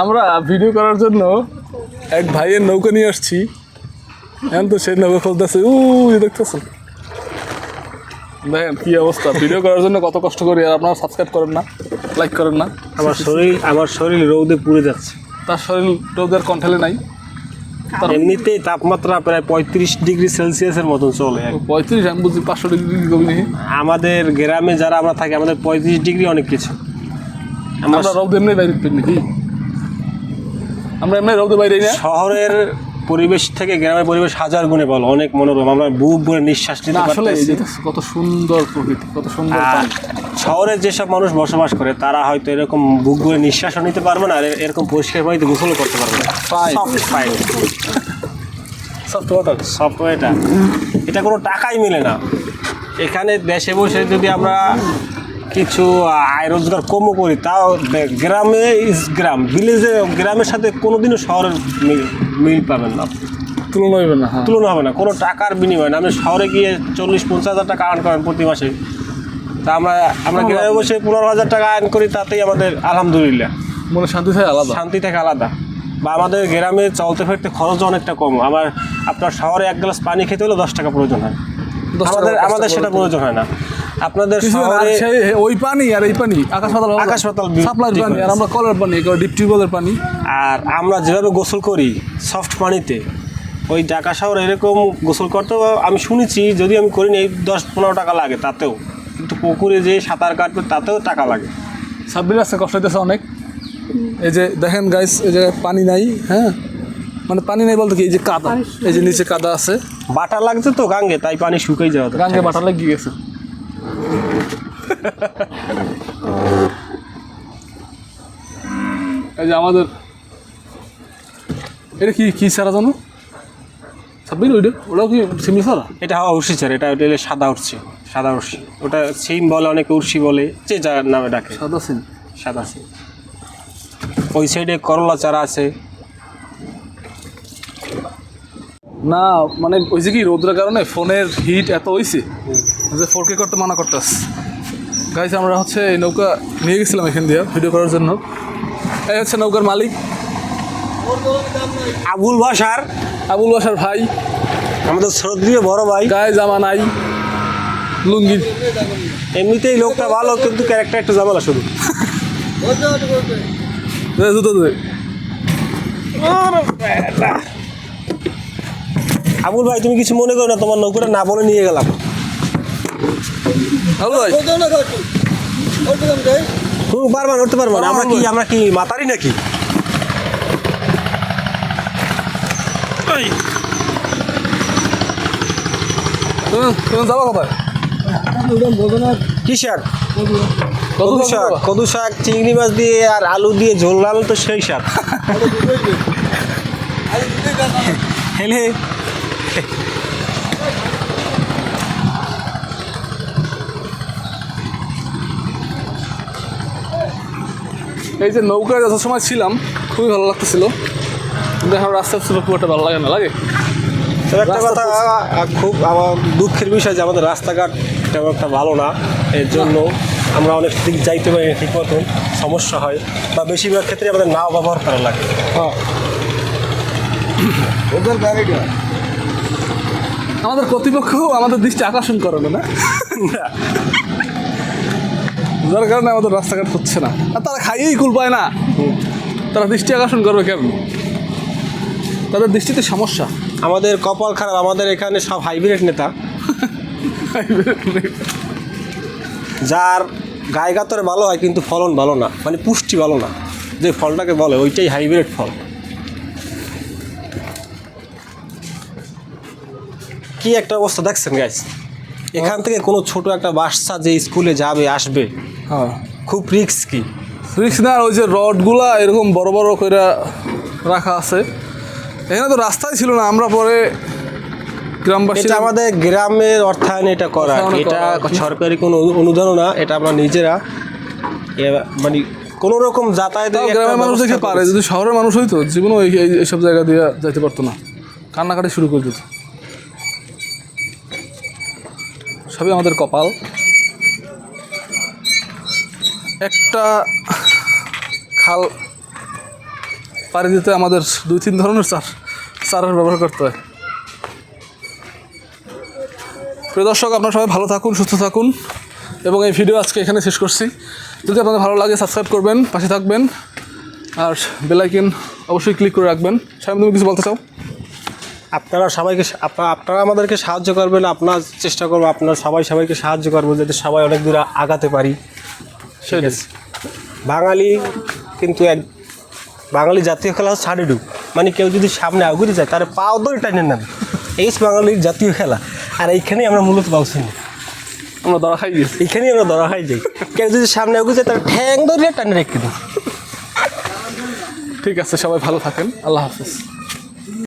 আমরা ভিডিও করার জন্য এক ভাইয়ের নৌকা নিয়ে আসছি। এখন তো সেই নৌকা খুলতেছে, দেখতেছেন দেখেন কি অবস্থা। ভিডিও করার জন্য কত কষ্ট করি, আর আপনারা সাবস্ক্রাইব করেন না, লাইক করেন না। আমার শরীর রৌদে পুড়ে যাচ্ছে। তার শরীর রোদের কন্ট্রোলে নাই। এমনিতেই তাপমাত্রা প্রায় 35 ডিগ্রি সেলসিয়াসের মতন চলে। 35 আমি বুঝি 500 ডিগ্রি কমি নেই। আমাদের গ্রামে যারা আমরা থাকি আমাদের 35 ডিগ্রি অনেক কিছু। আমরা রোদ এমনি বাইরে নাকি, আমরা এমনি রোদে বাইরে না। শহরের পরিবেশ থেকে গ্রামের পরিবেশ হাজার গুণে ভালো, অনেক মনোরম। আমরা বুক ভরে নিঃশ্বাস নিতে পারতেছি। কত সুন্দর প্রকৃতি, কত সুন্দর। শহরে যেসব মানুষ বসবাস করে তারা হয়তো এরকম বুক ভরে নিঃশ্বাসও নিতে পারবে না, আর এরকম পরিষ্কার পানিতে গোসলও করতে পারবে না। সফটওয়্যারটা এটা কোনো টাকাই মিলে না। এখানে দেশে বসে যদি আমরা কিছু আয় রোজগার কমও করি, তাও গ্রামে গ্রাম ভিলেজে গ্রামের সাথে কোনোদিনও শহরের মিল পাবেন না, তুলনা হবে না। তুলনা হবে না কোনো টাকার বিনিময় না। আপনি শহরে গিয়ে 40-50 হাজার টাকা আর্ন করেন প্রতি মাসে, তা আমরা গ্রামে বসে 15,000 টাকা আর্ন করি, তাতেই আমাদের আলহামদুলিল্লাহ মনে শান্তি থাকে আলাদা, শান্তি থাকে আলাদা। বা আমাদের গ্রামে চলতে ফিরতে খরচ অনেকটা কম। আপনার শহরে এক গ্লাস পানি খেতে হলে 10 টাকা প্রয়োজন হয়, আমাদের সেটা প্রয়োজন হয় না। আপনাদের শহরে ওই পানি আর এই পানি আকাশ পাতাল সাপ্লাইয়ের পানি, আর আমরা কলের পানি, ডিপ টিউবওয়েলের পানি। আর আমরা যেভাবে গোসল করি সফট পানিতে, ওই ঢাকা শহরে এরকম গোসল করতেও আমি শুনেছি, যদি আমি করিনি, এই 10-15 টাকা লাগে তাতেও। কিন্তু পুকুরে যে সাঁতার কাটবে তাতেও টাকা লাগে। সাব্বির আছে, কষ্ট হইতেছে অনেক। এই যে দেখেন গাইস, এই যে পানি নাই। হ্যাঁ, মানে পানি নাই বলতে কি, এই যে কাদা, এই যে নিচে কাদা আছে। বাটা লাগছে তো গাঙ্গে, তাই পানি শুকিয়ে যাওয়া, গাঙ্গে বাটা লেগে গেছে। এই যে আমাদের এটা কি সারা জানো সাব্বির, ওটাও কি সিমলি সারা? এটা হাওয়া উঠছি স্যার, এটা হলে সাদা উঠছে, সাদা উঠছি। ওটা সিম বলে, অনেকে উড়শি বলে, যে যার নামে ডাকে। সাদা সিম, সাদা সিম। ওই সাইডে করলা চারা আছে না, মানে ওই যে কি রোদের কারণে ফোনের হিট এত হয়েছে যে 4K করতে মানা করতেছে। গাইস আমরা হচ্ছে এই নৌকা নিয়ে গেছিলাম এখান দিয়ে ভিডিও করার জন্য। এই হচ্ছে নৌকার মালিক আবুল বাসার ভাই, আমাদের শ্রদ্ধেয় বড় ভাই। গায়ে জামা নাই, লুঙ্গি। এমনিতেই লোকটা ভালো, কিন্তু ক্যারেক্টার একটু ঝামেলা শুধু। জুতো দে। আবুল ভাই তুমি কিছু মনে করো না, তোমার নৌকাটা না বলে নিয়ে গেলাম। পারবা উঠতে পারবো না, আমরা কি মাতারি নাকি? যাবো কোথায়? কি শাক? কদু শাক, চিংড়ি মাছ দিয়ে আর আলু দিয়ে ঝোল লাল, তো সেই শাক। হেলে এই যে নৌকায় যত সময় ছিলাম খুবই ভালো লাগতেছিল, কিন্তু এখন রাস্তা ছিল খুব একটা ভালো লাগে না। লাগে একটা কথা, খুব আমার দুঃখের বিষয় যে আমাদের রাস্তাঘাট তেমন একটা ভালো না। এর জন্য আমরা অনেক দিক যাইতে পারি ঠিক মতন, সমস্যা হয়, বা বেশিরভাগ ক্ষেত্রে আমাদের নাও ব্যবহার করা লাগে। আমাদের কর্তৃপক্ষ আমাদের দৃষ্টি আকর্ষণ করে না, যার কারণে আমাদের রাস্তাঘাট হচ্ছে না। আর তারা খাইয়েই কুল পায় না, তারা দৃষ্টি আকর্ষণ করবে কেন? তাদের দৃষ্টিতে সমস্যা। আমাদের কপাল খারাপ, আমাদের এখানে সব হাইব্রিড নেতা, যার গায়ে গাতরে ভালো হয় কিন্তু ফলন ভালো না, মানে পুষ্টি ভালো না। যে ফলটাকে বলে ওইটাই হাইব্রিড ফল। কি একটা অবস্থা দেখছেন গাইস, এখান থেকে কোনো ছোট একটা বাচ্চা যে স্কুলে যাবে আসবে, খুব রিস্কি না। ওই যে রডগুলা এরকম বড় বড় করে রাখা আছে, এখানে তো রাস্তাই ছিল না। আমরা পরে গ্রামবাসী, আমাদের গ্রামের অর্থায়নে এটা করা, এটা সরকারি কোনো অনুদানও না, এটা আমরা নিজেরা মানে কোনো রকম যাতায়াত। গ্রামের মানুষ দেখে পারে, যদি শহরের মানুষ হইতো জীবনও এইসব জায়গা দিয়ে যাইতে পারতো না, কান্নাকাটি শুরু করে দিত। সবই আমাদের কপাল। একটা খাল পাড়ি দিতে আমাদের 2-3 ধরনের চারের ব্যবহার করতে হয়। প্রিয় দর্শক, আপনারা সবাই ভালো থাকুন, সুস্থ থাকুন, এবং এই ভিডিও আজকে এখানে শেষ করছি। যদি আপনাদের ভালো লাগে সাবস্ক্রাইব করবেন, পাশে থাকবেন, আর বেল আইকন অবশ্যই ক্লিক করে রাখবেন। শামীম, তুমি কিছু বলতে চাও? আপনারা সবাইকে আপনারা আমাদেরকে সাহায্য করবেন, আপনার চেষ্টা করবো আপনারা সবাইকে সাহায্য করবো যাতে সবাই অনেক দূরে আগাতে পারি। সেই বাঙালি কিন্তু বাঙালি জাতীয় খেলা হচ্ছে হাডুডু, মানে কেউ যদি সামনে আগুড়ি যায় তার পাও ধরে টানে নেন, এই বাঙালির জাতীয় খেলা। আর এইখানেই আমরা মূলত পাচ্ছি না, আমরা ধরা খাই গেছি। এইখানেই আমরা ধরা খাই যাই। কেউ যদি সামনে আগুড়ি যায় তার ঠ্যাং ধরে টানে রেখে দিই। ঠিক আছে, সবাই ভালো থাকেন, আল্লাহ হাফেজ।